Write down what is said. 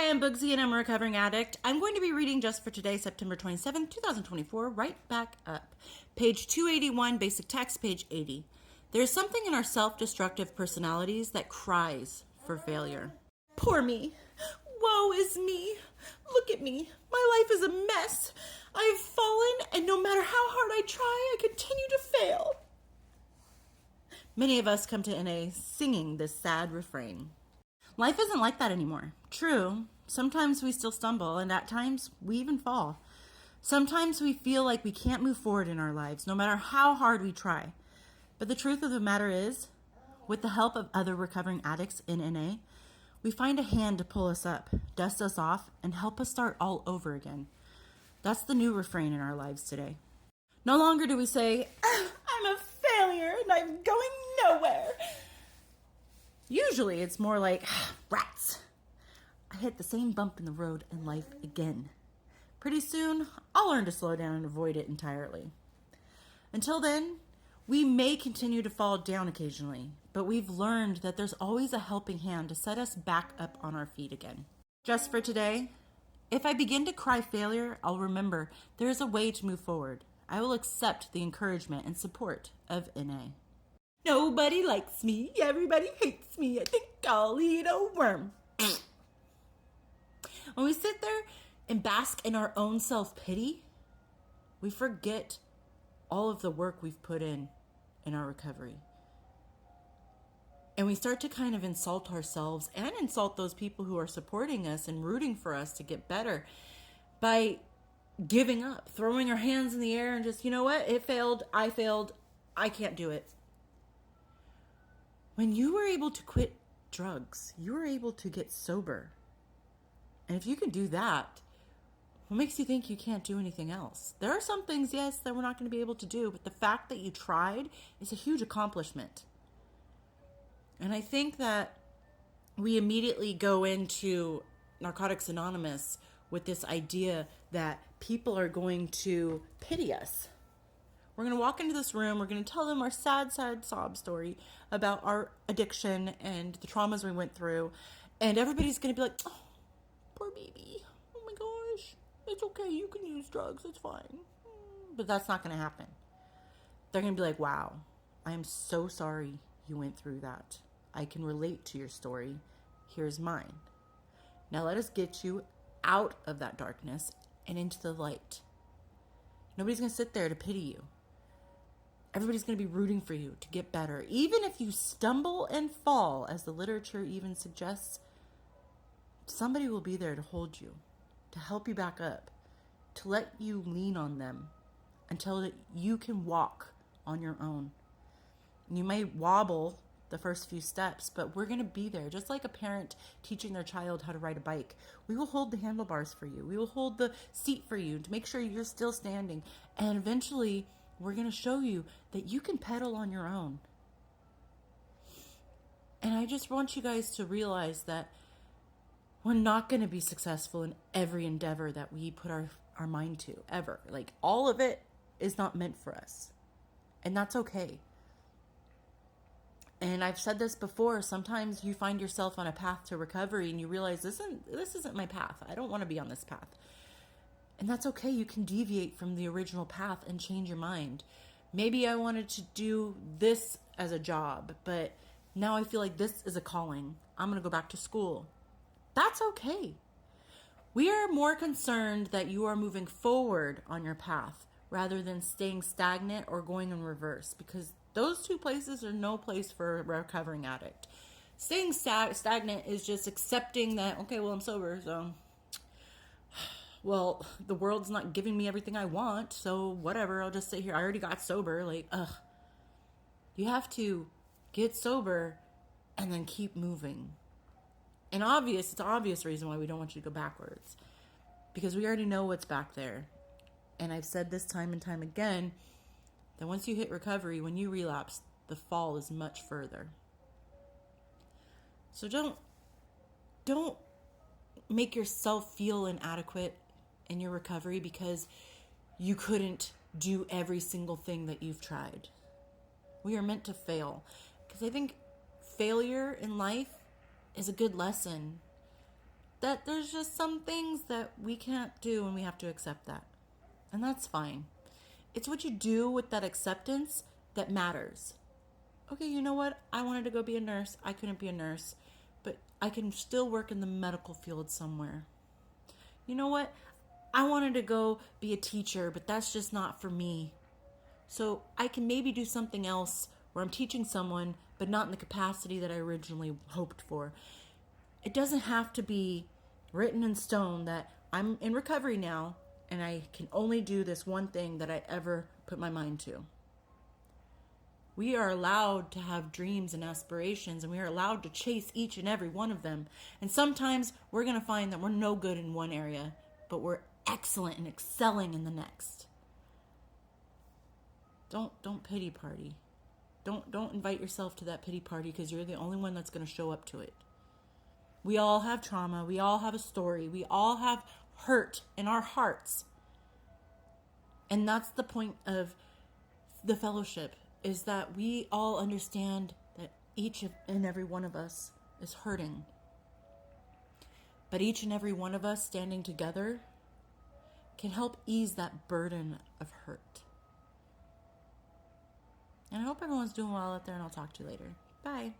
I'm Bugsy and I'm a recovering addict. I'm going to be reading just for today, September 27th, 2024, right back up. Page 281, basic text, page 80. There's something in our self-destructive personalities that cries for failure. Poor me. Woe is me. Look at me. My life is a mess. I have fallen, and no matter how hard I try, I continue to fail. Many of us come to NA singing this sad refrain. Life isn't like that anymore. True, sometimes we still stumble, and at times we even fall. Sometimes we feel like we can't move forward in our lives, no matter how hard we try. But the truth of the matter is, with the help of other recovering addicts in NA, we find a hand to pull us up, dust us off, and help us start all over again. That's the new refrain in our lives today. No longer do we say, I'm a failure and I'm going nowhere. Usually it's more like, rats. I hit the same bump in the road in life again. Pretty soon, I'll learn to slow down and avoid it entirely. Until then, we may continue to fall down occasionally, but we've learned that there's always a helping hand to set us back up on our feet again. Just for today, if I begin to cry failure, I'll remember there is a way to move forward. I will accept the encouragement and support of NA. Nobody likes me, everybody hates me, I think I'll eat a worm. When we sit there and bask in our own self-pity, we forget all of the work we've put in our recovery. And we start to kind of insult ourselves and insult those people who are supporting us and rooting for us to get better by giving up, throwing our hands in the air and just, you know what, it failed, I can't do it. When you were able to quit drugs, you were able to get sober. And if you can do that, what makes you think you can't do anything else? There are some things, yes, that we're not going to be able to do, but the fact that you tried is a huge accomplishment. And I think that we immediately go into Narcotics Anonymous with this idea that people are going to pity us. We're going to walk into this room, we're going to tell them our sad, sad sob story about our addiction and the traumas we went through, and everybody's going to be like, oh, poor baby, oh my gosh, it's okay, you can use drugs, it's fine. But that's not going to happen. They're going to be like, wow, I am so sorry you went through that. I can relate to your story. Here's mine. Now let us get you out of that darkness and into the light. Nobody's going to sit there to pity you. Everybody's going to be rooting for you to get better. Even if you stumble and fall, as the literature even suggests, somebody will be there to hold you, to help you back up, to let you lean on them until you can walk on your own. You may wobble the first few steps, but we're going to be there. Just like a parent teaching their child how to ride a bike. We will hold the handlebars for you. We will hold the seat for you to make sure you're still standing. And eventually, we're going to show you that you can pedal on your own. And I just want you guys to realize that we're not going to be successful in every endeavor that we put our mind to, ever. Like, all of it is not meant for us. And that's okay. And I've said this before, sometimes you find yourself on a path to recovery and you realize this isn't my path. I don't want to be on this path. And that's okay. You can deviate from the original path and change your mind. Maybe I wanted to do this as a job, but now I feel like this is a calling. I'm going to go back to school. That's okay. We are more concerned that you are moving forward on your path rather than staying stagnant or going in reverse, because those two places are no place for a recovering addict. Staying stagnant is just accepting that, okay, well, I'm sober, so, well, the world's not giving me everything I want, so whatever, I'll just sit here. I already got sober. Like, you have to get sober and then keep moving. And it's an obvious reason why we don't want you to go backwards, because we already know what's back there. And I've said this time and time again, that once you hit recovery, when you relapse, the fall is much further. So don't make yourself feel inadequate in your recovery because you couldn't do every single thing that you've tried. We are meant to fail, because I think failure in life is a good lesson. that there's just some things that we can't do and we have to accept that. And that's fine. It's what you do with that acceptance that matters. Okay, you know what? I wanted to go be a nurse. I couldn't be a nurse, but I can still work in the medical field somewhere. You know what? I wanted to go be a teacher, but that's just not for me. So I can maybe do something else where I'm teaching someone, but not in the capacity that I originally hoped for. It doesn't have to be written in stone that I'm in recovery now and I can only do this one thing that I ever put my mind to. We are allowed to have dreams and aspirations, and we are allowed to chase each and every one of them. And sometimes we're going to find that we're no good in one area, but we're excellent and excelling in the next. Don't pity party. Don't invite yourself to that pity party because you're the only one that's going to show up to it. We all have trauma. We all have a story. We all have hurt in our hearts. And that's the point of the fellowship, is that we all understand that each and every one of us is hurting. But each and every one of us standing together can help ease that burden of hurt. And I hope everyone's doing well out there, and I'll talk to you later. Bye.